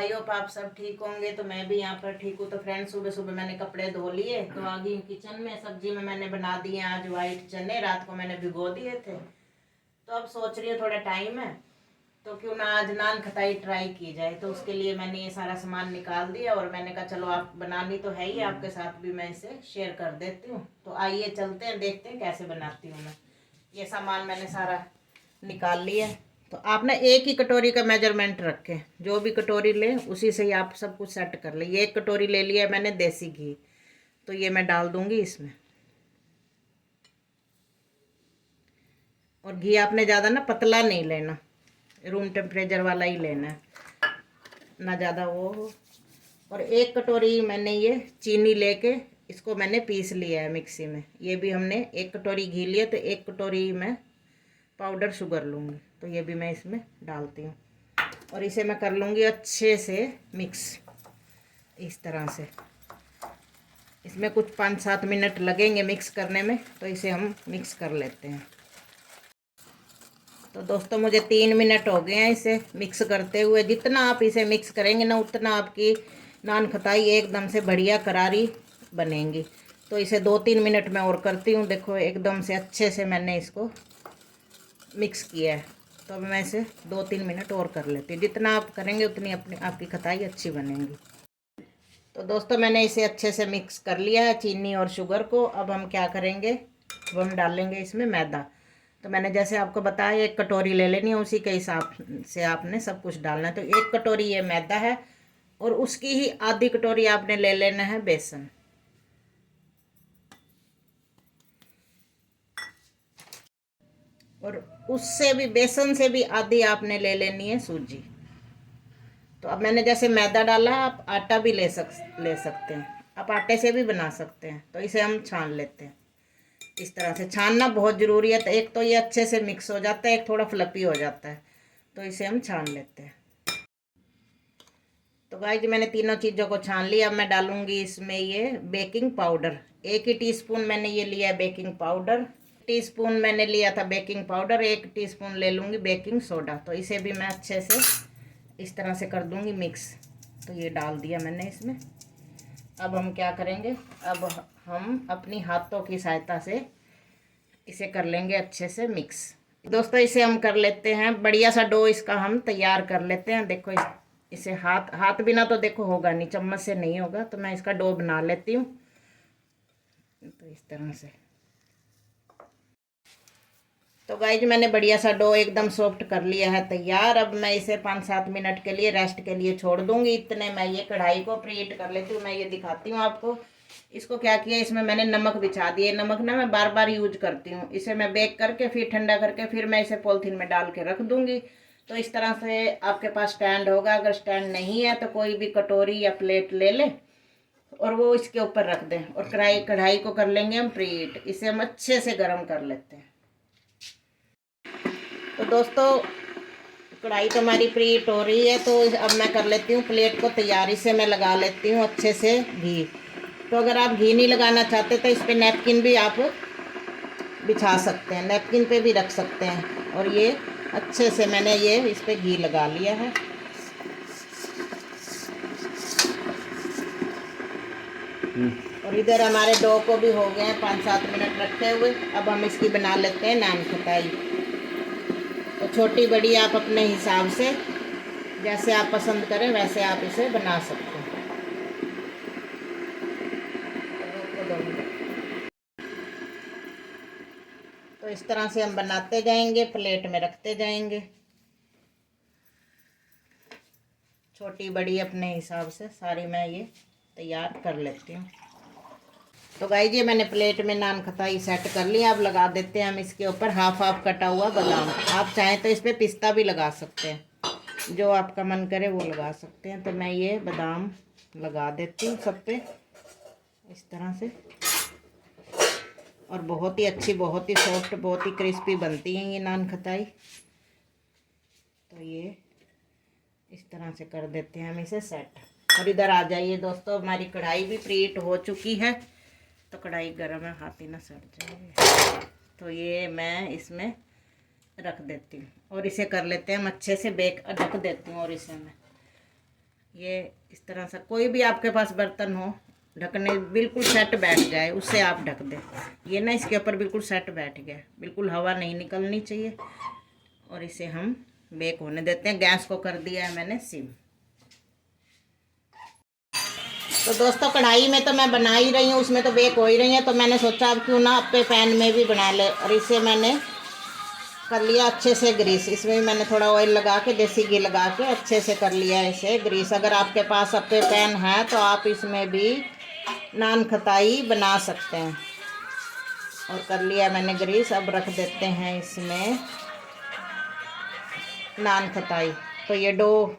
I hope आप सब ठीक होंगे। तो मैं भी यहाँ पर ठीक हूँ। तो फ्रेंड्स, सुबह सुबह मैंने कपड़े धो लिए, तो आ गई किचन में। सब्जी में मैंने बना दिए आज वाइट चने, रात को मैंने भिगो दिए थे। तो अब सोच रही हूँ थोड़ा टाइम है तो क्यों ना आज नान खटाई ट्राई की जाए। तो उसके लिए मैंने ये सारा सामान निकाल दिया और मैंने कहा चलो, आप बनानी तो है ही, आपके साथ भी मैं इसे शेयर कर देती हूँ। तो आइए चलते हैं, देखते हैं कैसे बनाती हूँ मैं। ये सामान मैंने सारा निकाल लिया है। तो आप ना एक ही कटोरी का मेजरमेंट रखें, जो भी कटोरी लें उसी से ही आप सब कुछ सेट कर लें। ये एक कटोरी ले लिया है मैंने देसी घी, तो ये मैं डाल दूंगी इसमें। और घी आपने ज़्यादा ना पतला नहीं लेना, रूम टेम्परेचर वाला ही लेना है, ना ज़्यादा वो हो। और एक कटोरी मैंने ये चीनी लेके इसको मैंने पीस लिया है मिक्सी में। ये भी हमने एक कटोरी घी लिया, तो एक कटोरी मैं पाउडर शुगर लूँगी। तो ये भी मैं इसमें डालती हूँ और इसे मैं कर लूँगी अच्छे से मिक्स इस तरह से। इसमें कुछ 5-7 मिनट लगेंगे मिक्स करने में, तो इसे हम मिक्स कर लेते हैं। तो दोस्तों, मुझे 3 मिनट हो गए हैं इसे मिक्स करते हुए। जितना आप इसे मिक्स करेंगे ना, उतना आपकी नान खटाई एकदम से बढ़िया करारी बनेंगी। तो इसे 2-3 मिनट में और करती हूँ। देखो, एकदम से अच्छे से मैंने इसको मिक्स किया है। तो अब मैं इसे 2-3 मिनट और कर लेती हूँ। जितना आप करेंगे उतनी अपनी आपकी खटाई अच्छी बनेगी। तो दोस्तों, मैंने इसे अच्छे से मिक्स कर लिया है, चीनी और शुगर को। अब हम क्या करेंगे, अब हम डालेंगे इसमें मैदा। तो मैंने जैसे आपको बताया, एक कटोरी ले लेनी है, उसी के हिसाब से आपने सब कुछ डालना है। तो एक कटोरी ये मैदा है और उसकी ही आधी कटोरी आपने ले लेना है बेसन। और उससे भी, बेसन से भी आधी आपने ले लेनी है सूजी। तो अब मैंने जैसे मैदा डाला है, आप आटा भी ले सकते हैं। आप आटे से भी बना सकते हैं। तो इसे हम छान लेते हैं। इस तरह से छानना बहुत ज़रूरी है। तो एक तो ये अच्छे से मिक्स हो जाता है, एक थोड़ा फ्लफी हो जाता है। तो इसे हम छान लेते हैं। तो गाइस, मैंने तीनों चीज़ों को छान लिया। अब मैं डालूंगी इसमें ये बेकिंग पाउडर। 1 ही टीस्पून मैंने ये लिया है बेकिंग पाउडर। टीस्पून मैंने लिया था बेकिंग पाउडर, 1 टीस्पून ले लूँगी बेकिंग सोडा। तो इसे भी मैं अच्छे से इस तरह से कर दूँगी मिक्स। तो ये डाल दिया मैंने इसमें। अब हम क्या करेंगे, अब हम अपनी हाथों की सहायता से इसे कर लेंगे अच्छे से मिक्स। दोस्तों, इसे हम कर लेते हैं बढ़िया सा डो, इसका हम तैयार कर लेते हैं। देखो, इसे हाथ हाथ बिना तो देखो होगा नहीं, चम्मच से नहीं होगा। तो मैं इसका डो बना लेती हूँ। तो इस तरह से। तो गाइज, मैंने बढ़िया सा डो एकदम सॉफ्ट कर लिया है तैयार। अब मैं इसे 5-7 मिनट के लिए रेस्ट के लिए छोड़ दूंगी। इतने मैं ये कढ़ाई को प्रीहीट कर लेती हूँ। मैं ये दिखाती हूँ आपको। इसको क्या किया, इसमें मैंने नमक बिछा दिए। नमक ना मैं बार बार यूज करती हूँ। इसे मैं बेक करके फिर ठंडा करके फिर मैं इसे पॉलिथीन में डाल के रख दूंगी। तो इस तरह से आपके पास स्टैंड होगा। अगर स्टैंड नहीं है तो कोई भी कटोरी या प्लेट ले ले और वो इसके ऊपर रख दें। और कढ़ाई को कर लेंगे हम प्रीहीट। इसे हम अच्छे से गर्म कर लेते हैं। तो दोस्तों, कढ़ाई तो हमारी प्रीहीट हो रही है। तो अब मैं कर लेती हूँ प्लेट को तैयारी से मैं लगा लेती हूँ अच्छे से घी। तो अगर आप घी नहीं लगाना चाहते तो इस पर नैपकिन भी आप बिछा सकते हैं, नैपकिन पे भी रख सकते हैं। और ये अच्छे से मैंने ये इस पर घी लगा लिया है। और इधर हमारे डो को भी हो गए हैं 5-7 मिनट रखे हुए। अब हम इसकी बना लेते हैं नान खटाई। तो छोटी बड़ी आप अपने हिसाब से, जैसे आप पसंद करें वैसे आप इसे बना सकते हैं। तो इस तरह से हम बनाते जाएंगे, प्लेट में रखते जाएंगे, छोटी बड़ी अपने हिसाब से सारी मैं ये तैयार कर लेती हूँ। तो गाइस, ये मैंने प्लेट में नान खटाई सेट कर लिया। अब लगा देते हैं हम इसके ऊपर हाफ हाफ कटा हुआ बादाम। आप चाहें तो इस पर पिस्ता भी लगा सकते हैं, जो आपका मन करे वो लगा सकते हैं। तो मैं ये बादाम लगा देती हूँ सब पे इस तरह से। और बहुत ही अच्छी, बहुत ही सॉफ्ट, बहुत ही क्रिस्पी बनती हैं ये नान खटाई। तो ये इस तरह से कर देते हैं हम इसे सेट। और इधर आ जाइए दोस्तों, हमारी कढ़ाई भी प्रीहीट हो चुकी है। तो कढ़ाई गर्म है, हाथ ही ना सड़ जाए। तो ये मैं इसमें रख देती हूँ और इसे कर लेते हैं हम अच्छे से बेक। ढक देती हूँ और इसे मैं ये इस तरह से कोई भी आपके पास बर्तन हो, ढकने बिल्कुल सेट बैठ जाए उससे आप ढक दें। ये ना इसके ऊपर बिल्कुल सेट बैठ गया, बिल्कुल हवा नहीं निकलनी चाहिए। और इसे हम बेक होने देते हैं। गैस को कर दिया है मैंने सिम। तो दोस्तों कढ़ाई में तो मैं बना ही रही हूँ, उसमें तो बेक हो ही रही है, तो मैंने सोचा अब क्यों ना अपने पैन में भी बना ले। और इसे मैंने कर लिया अच्छे से ग्रीस। इसमें भी मैंने थोड़ा ऑयल लगा के, देसी घी लगा के अच्छे से कर लिया इसे ग्रीस। अगर आपके पास अपने पैन है तो आप इसमें भी नान खताई बना सकते हैं। और कर लिया मैंने ग्रीस। अब रख देते हैं इसमें नान खताई। तो ये डो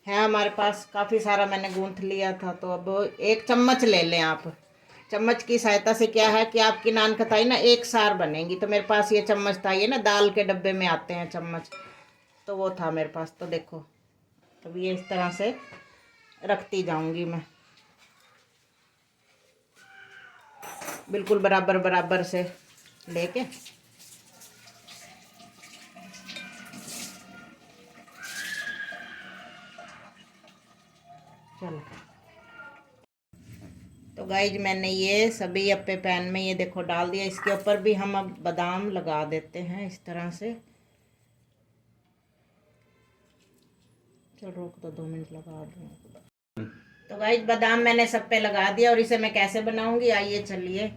है हमारे पास काफ़ी सारा, मैंने गूंथ लिया था। तो अब 1 चम्मच ले लें आप। चम्मच की सहायता से क्या है कि आपकी नान खताई ना एक सार बनेगी। तो मेरे पास ये चम्मच था, ये ना दाल के डब्बे में आते हैं चम्मच, तो वो था मेरे पास। तो देखो अब ये इस तरह से रखती जाऊंगी मैं, बिल्कुल बराबर बराबर से लेके। चलो तो गाइज मैंने ये सभी अपने पैन में ये देखो डाल दिया। इसके ऊपर भी हम अब बादाम लगा देते हैं इस तरह से। चलो रोक दो, 2 मिनट लगा दूँ। तो गाइज बादाम मैंने सब पे लगा दिया। और इसे मैं कैसे बनाऊंगी आइए चलिए।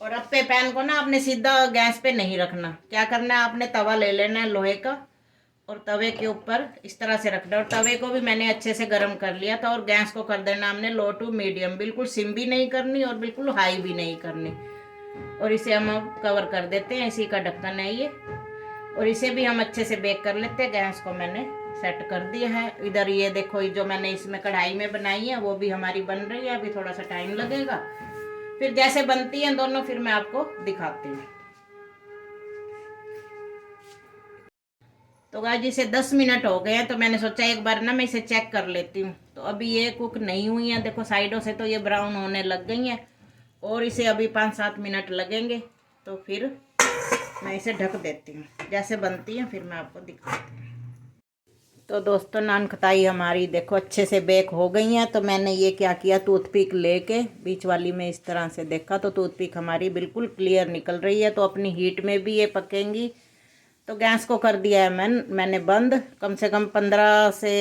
और अपने पैन को ना आपने सीधा गैस पे नहीं रखना। क्या करना है, आपने तवा ले लेना है लोहे का, और तवे के ऊपर इस तरह से रखना। और तवे को भी मैंने अच्छे से गर्म कर लिया था। और गैस को कर देना हमने लो टू मीडियम, बिल्कुल सिम भी नहीं करनी और बिल्कुल हाई भी नहीं करनी। और इसे हम अब कवर कर देते हैं, इसी का ढक्कन है ये। और इसे भी हम अच्छे से बेक कर लेते हैं। गैस को मैंने सेट कर दिया है। इधर ये देखो जो मैंने इसमें कढ़ाई में बनाई है वो भी हमारी बन रही है। अभी थोड़ा सा टाइम लगेगा, फिर जैसे बनती हैं दोनों फिर मैं आपको दिखाती हूँ। तो गाइस इसे 10 मिनट हो गए हैं, तो मैंने सोचा एक बार ना मैं इसे चेक कर लेती हूँ। तो अभी ये कुक नहीं हुई हैं, देखो साइडों से तो ये ब्राउन होने लग गई हैं। और इसे अभी 5-7 मिनट लगेंगे, तो फिर मैं इसे ढक देती हूँ। जैसे बनती है फिर मैं आपको दिखाती हूँ। तो दोस्तों नान खताई हमारी देखो अच्छे से बेक हो गई हैं। तो मैंने ये क्या किया, टूथपिक लेके बीच वाली में इस तरह से देखा, तो टूथपिक हमारी बिल्कुल क्लियर निकल रही है। तो अपनी हीट में भी ये पकेंगी। तो गैस को कर दिया है मैंने बंद। कम से कम 15 से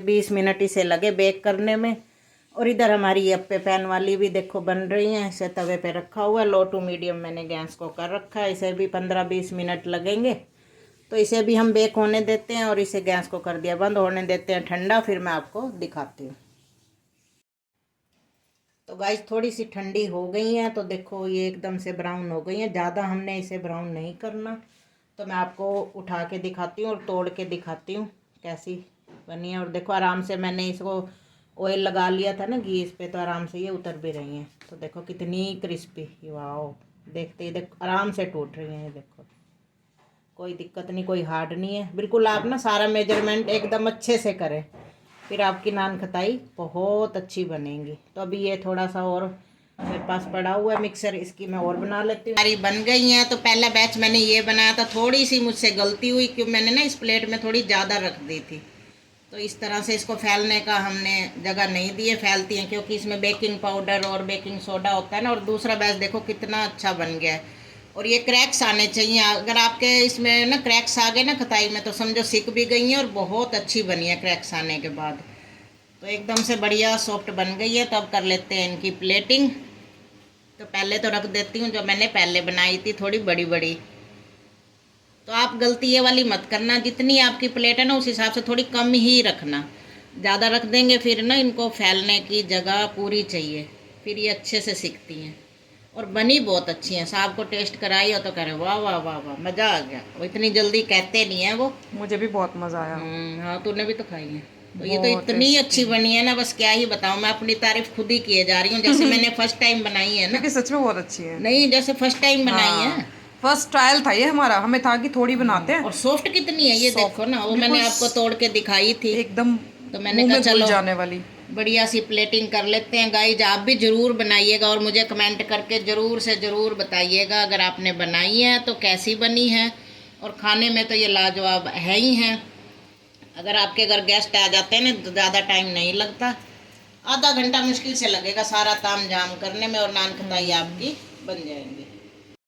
20 मिनट इसे लगे बेक करने में। और इधर हमारी अप्पे पैन वाली भी देखो बन रही हैं। इसे तवे पे रखा हुआ है, लो टू मीडियम मैंने गैस को कर रखा है। इसे भी 15-20 मिनट लगेंगे। तो इसे भी हम बेक होने देते हैं। और इसे गैस को कर दिया बंद, होने देते हैं ठंडा, फिर मैं आपको दिखाती हूँ। तो गाइस थोड़ी सी ठंडी हो गई हैं, तो देखो ये एकदम से ब्राउन हो गई हैं। ज़्यादा हमने इसे ब्राउन नहीं करना। तो मैं आपको उठा के दिखाती हूँ और तोड़ के दिखाती हूँ कैसी बनी है। और देखो आराम से मैंने इसको ऑयल लगा लिया था ना घी इस पे, तो आराम से ये उतर भी रही हैं। तो देखो कितनी क्रिस्पी, वाओ, देखते ही देखो आराम से टूट रही हैं। ये देखो कोई दिक्कत नहीं, कोई हार्ड नहीं है। बिल्कुल आप ना सारा मेजरमेंट एकदम अच्छे से करें, फिर आपकी नान खताई बहुत अच्छी बनेगी। तो अभी ये थोड़ा सा और मेरे पास पड़ा हुआ है मिक्सर, इसकी मैं और बना लेती हूँ। हमारी बन गई हैं। तो पहला बैच मैंने ये बनाया था, थोड़ी सी मुझसे गलती हुई क्योंकि मैंने ना इस प्लेट में थोड़ी ज़्यादा रख दी थी। तो इस तरह से इसको फैलने का हमने जगह नहीं दी है, फैलती हैं क्योंकि इसमें बेकिंग पाउडर और बेकिंग सोडा होता है ना। और दूसरा बैच देखो कितना अच्छा बन गया है। और ये क्रैक्स आने चाहिए। अगर आपके इसमें ना क्रैक्स आ गए ना खताई में, तो समझो सिक भी गई हैं और बहुत अच्छी बनी है क्रैक्स आने के बाद। तो एकदम से बढ़िया सॉफ्ट बन गई है। तो अब कर लेते हैं इनकी प्लेटिंग। तो पहले तो रख देती हूँ जो मैंने पहले बनाई थी थोड़ी बड़ी बड़ी। तो आप गलती ये वाली मत करना, जितनी आपकी प्लेट है ना उस हिसाब से थोड़ी कम ही रखना। ज़्यादा रख देंगे फिर ना इनको फैलने की जगह पूरी चाहिए, फिर ये अच्छे से सिकती हैं। और बनी बहुत अच्छी हैं। साहब को टेस्ट कराई हो तो कह रहे वाह वाह वाह वाह, मज़ा आ गया। वो इतनी जल्दी कहते नहीं है वो। मुझे भी बहुत मजा आया। हाँ तूने भी तो खाई है। तो ये तो इतनी अच्छी बनी है ना, बस क्या ही बताऊँ। मैं अपनी तारीफ खुद ही किए जा रही हूँ, जैसे मैंने फर्स्ट टाइम बनाई है ना। क्योंकि सच में बहुत अच्छी है। नहीं जैसे फर्स्ट टाइम बनाई है। फर्स्ट ट्रायल था ये हमारा, हमें था कि थोड़ी बनाते हैं। और सॉफ्ट कितनी है ये देखो ना, वो मैंने आपको तोड़ के दिखाई थी एकदम, तो मैंने कहा चलो जाने वाली बढ़िया सी प्लेटिंग कर लेते हैं। गाइज आप भी ज़रूर बनाइएगा और मुझे कमेंट करके ज़रूर से ज़रूर बताइएगा अगर आपने बनाई है तो कैसी बनी है। और खाने में तो ये लाजवाब है ही हैं। अगर आपके घर गेस्ट आ जाते हैं ना तो ज़्यादा टाइम नहीं लगता, आधा घंटा मुश्किल से लगेगा सारा ताम झाम करने में और नान खटाई आपकी बन जाएंगी।